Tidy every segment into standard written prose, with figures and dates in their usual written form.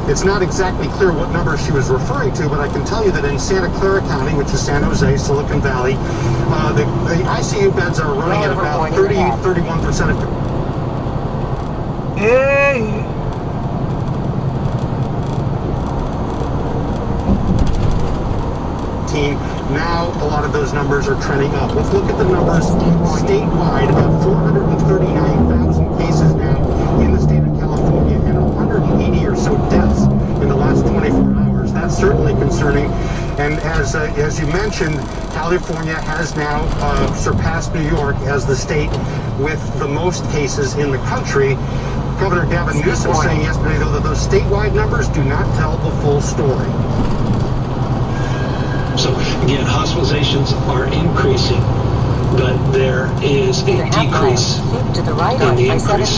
It's not exactly clear what number she was referring to, but I can tell you that in Santa Clara County, which is San Jose, Silicon Valley, the ICU beds are running at about 31% of... Hey! Now, a lot of those numbers are trending up. Let's look at the numbers statewide. About 439,000 cases now in the state of California and 180 or so deaths in the last 24 hours. That's certainly concerning. And as you mentioned, California has now surpassed New York as the state with the most cases in the country. Governor Gavin Newsom saying yesterday, though, that those statewide numbers do not tell the full story. So again, hospitalizations are increasing, but there is a decrease to the right in the on increase.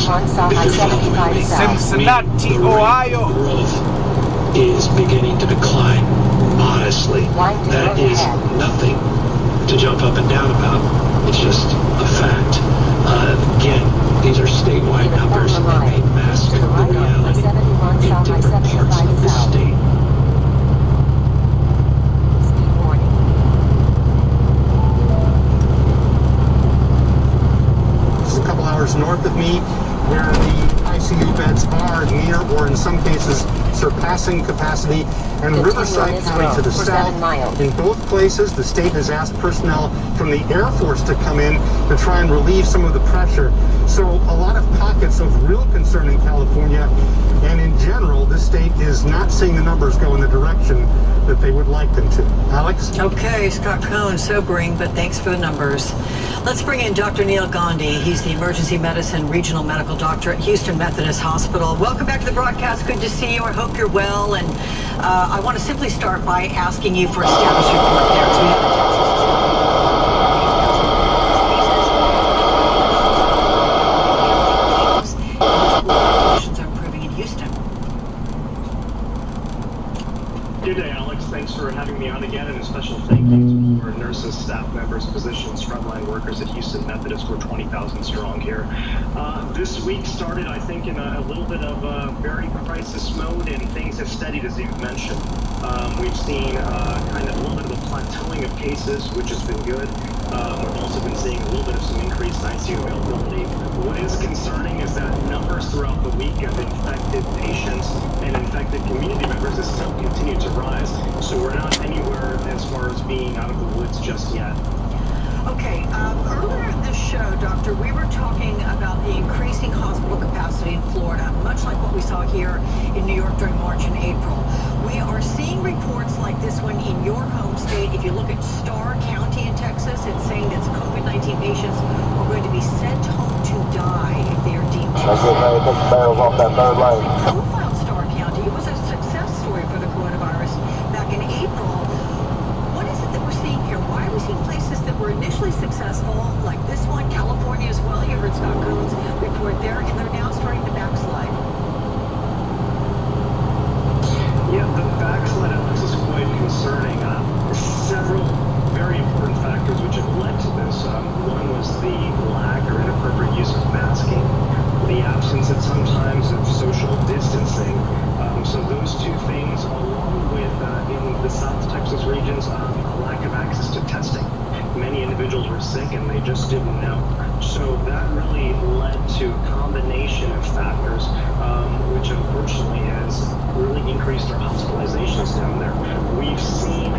Cincinnati, Ohio. Growth is beginning to decline modestly. That is nothing to jump up and down about. It's just a fact. Again, these are statewide numbers, and they mask the reality in different parts of the state. North of me, where the ICU beds are near or in some cases surpassing capacity, and Riverside County to the south. In both places, the state has asked personnel from the Air Force to come in to try and relieve some of the pressure. So a lot of pockets of real concern in California, and in general, this state is not seeing the numbers go in the direction that they would like them to. Alex? Okay, Scott Cohn, sobering, but thanks for the numbers. Let's bring in Dr. Neil Gandhi. He's the emergency medicine regional medical doctor at Houston Methodist Hospital. Welcome back to the broadcast. Good to see you. I hope you're well. And I want to simply start by asking you for a status report there. So we have a Texas. Conditions are improving in Houston. Good day, Alex. Thanks for having me on again, and a special thank you to our nurses, staff members, physicians, frontline workers at Houston Methodist. We're 20,000 strong here. This week started, I think, in a little bit of a very crisis mode, and things have steadied, as you've mentioned. We've seen kind of a little bit of a plateauing of cases, which has been good. We've also been seeing a little bit of some increased ICU availability. What is concerning is that numbers throughout the week of infected patients and infected community members has still continued to rise. So we're not anywhere as far as being out of the woods just yet. Okay, earlier in this show, Doctor, we were talking about the increasing hospital capacity in Florida, much like what we saw here in New York during March and April. We are seeing reports like this one in your home state. If you look at Starr County in Texas, it's saying that COVID-19 patients are going to be sent home to die if they are deemed too sick. Profiled Starr County. It was a success story for the coronavirus back in April. What is it that we're seeing here? Why are we seeing places that were initially successful, like this one, California as well? You heard Scott Cohn's report there, and they're now starting to backslide. Yeah, the backslide, Alex, is quite concerning. Several very important factors which have led to this. One was the lack or inappropriate use of masking, the absence at sometimes of social distancing. So those two things, along with in the South Texas regions, a lack of access to testing. Many individuals were sick and they just didn't know. So that really led to a combination of factors, which unfortunately has really increased our hospitalizations down there. We've seen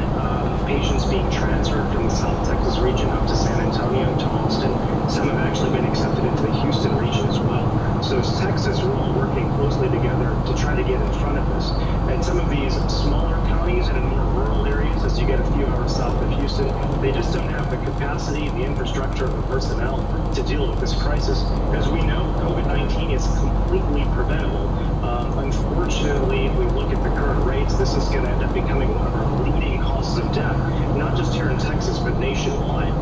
patients being transferred from the South Texas region up to San Antonio and to Austin. Some have actually been accepted into the Houston region as well. So as Texas, we're all working closely together to try to get in front of this. And some of these smaller counties and in more rural areas, as you get a few hours south of Houston, they just don't have the capacity, the infrastructure, the personnel to deal with this crisis. As we know, COVID-19 is completely preventable. Unfortunately, if we look at the current rates, this is going to end up becoming one of our leading causes of death, not just here in Texas, but nationwide.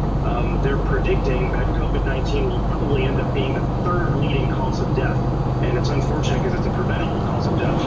They're predicting that COVID-19 will probably end up being the third leading cause of death. And it's unfortunate because it's a preventable cause of death.